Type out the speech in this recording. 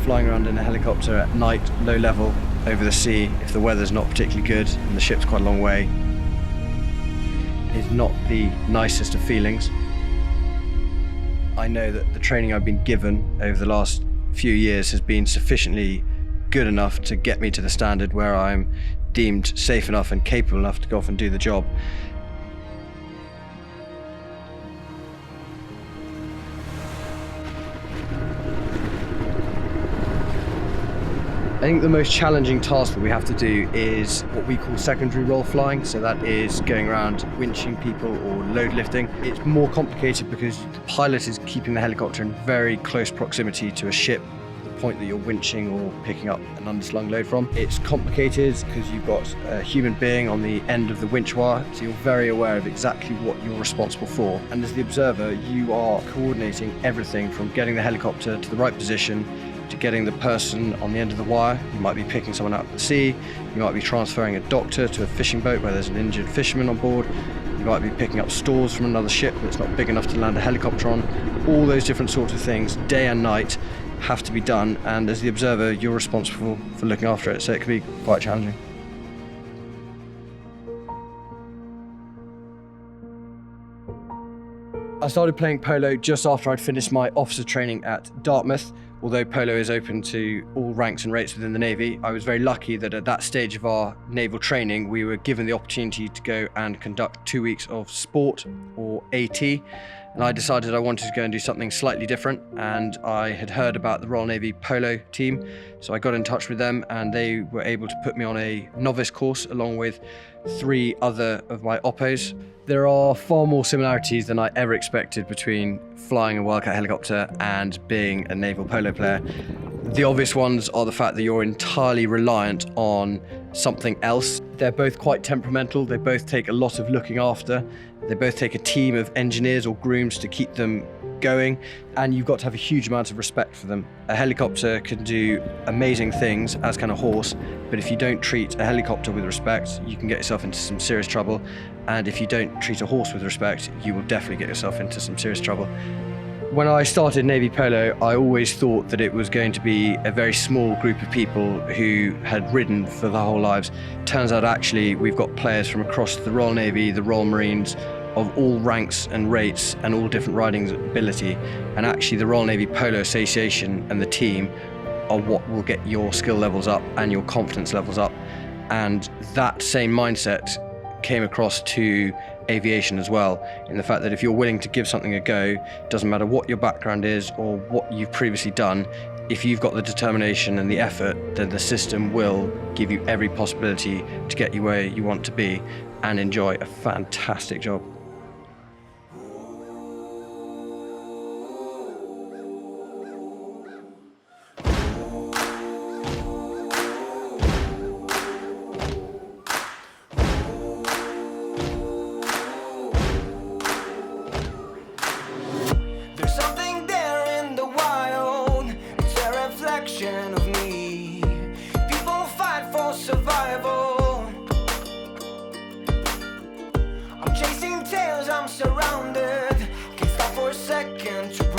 flying around in a helicopter at night, low level, over the sea, if the weather's not particularly good and the ship's quite a long way, is not the nicest of feelings. I know that the training I've been given over the last few years has been sufficiently good enough to get me to the standard where I'm deemed safe enough and capable enough to go off and do the job. I think the most challenging task that we have to do is what we call secondary role flying. So that is going around winching people or load lifting. It's more complicated because the pilot is keeping the helicopter in very close proximity to a ship, the point that you're winching or picking up an underslung load from. It's complicated because you've got a human being on the end of the winch wire, so you're very aware of exactly what you're responsible for. And as the observer, you are coordinating everything from getting the helicopter to the right position, to getting the person on the end of the wire. You might be picking someone out of the sea, you might be transferring a doctor to a fishing boat where there's an injured fisherman on board, you might be picking up stores from another ship that's not big enough to land a helicopter on. All those different sorts of things, day and night, have to be done, and as the observer, you're responsible for looking after it, so it can be quite challenging. I started playing polo just after I'd finished my officer training at Dartmouth. Although polo is open to all ranks and rates within the Navy, I was very lucky that at that stage of our naval training, we were given the opportunity to go and conduct 2 weeks of sport, or AT, and I decided I wanted to go and do something slightly different, and I had heard about the Royal Navy polo team, so I got in touch with them and they were able to put me on a novice course along with 3 other of my oppos. There are far more similarities than I ever expected between flying a Wildcat helicopter and being a naval polo player. The obvious ones are the fact that you're entirely reliant on something else. They're both quite temperamental, they both take a lot of looking after, they both take a team of engineers or grooms to keep them going, and you've got to have a huge amount of respect for them. A helicopter can do amazing things, as can a horse, but if you don't treat a helicopter with respect, you can get yourself into some serious trouble, and if you don't treat a horse with respect, you will definitely get yourself into some serious trouble. When I started Navy Polo, I always thought that it was going to be a very small group of people who had ridden for their whole lives. Turns out actually we've got players from across the Royal Navy, the Royal Marines, of all ranks and rates and all different riding ability, and actually the Royal Navy Polo Association and the team are what will get your skill levels up and your confidence levels up, and that same mindset came across to aviation as well, in the fact that if you're willing to give something a go, doesn't matter what your background is or what you've previously done, if you've got the determination and the effort, then the system will give you every possibility to get you where you want to be and enjoy a fantastic job. Of me, people fight for survival. I'm chasing tails, I'm surrounded. Can't stop for a second to breathe.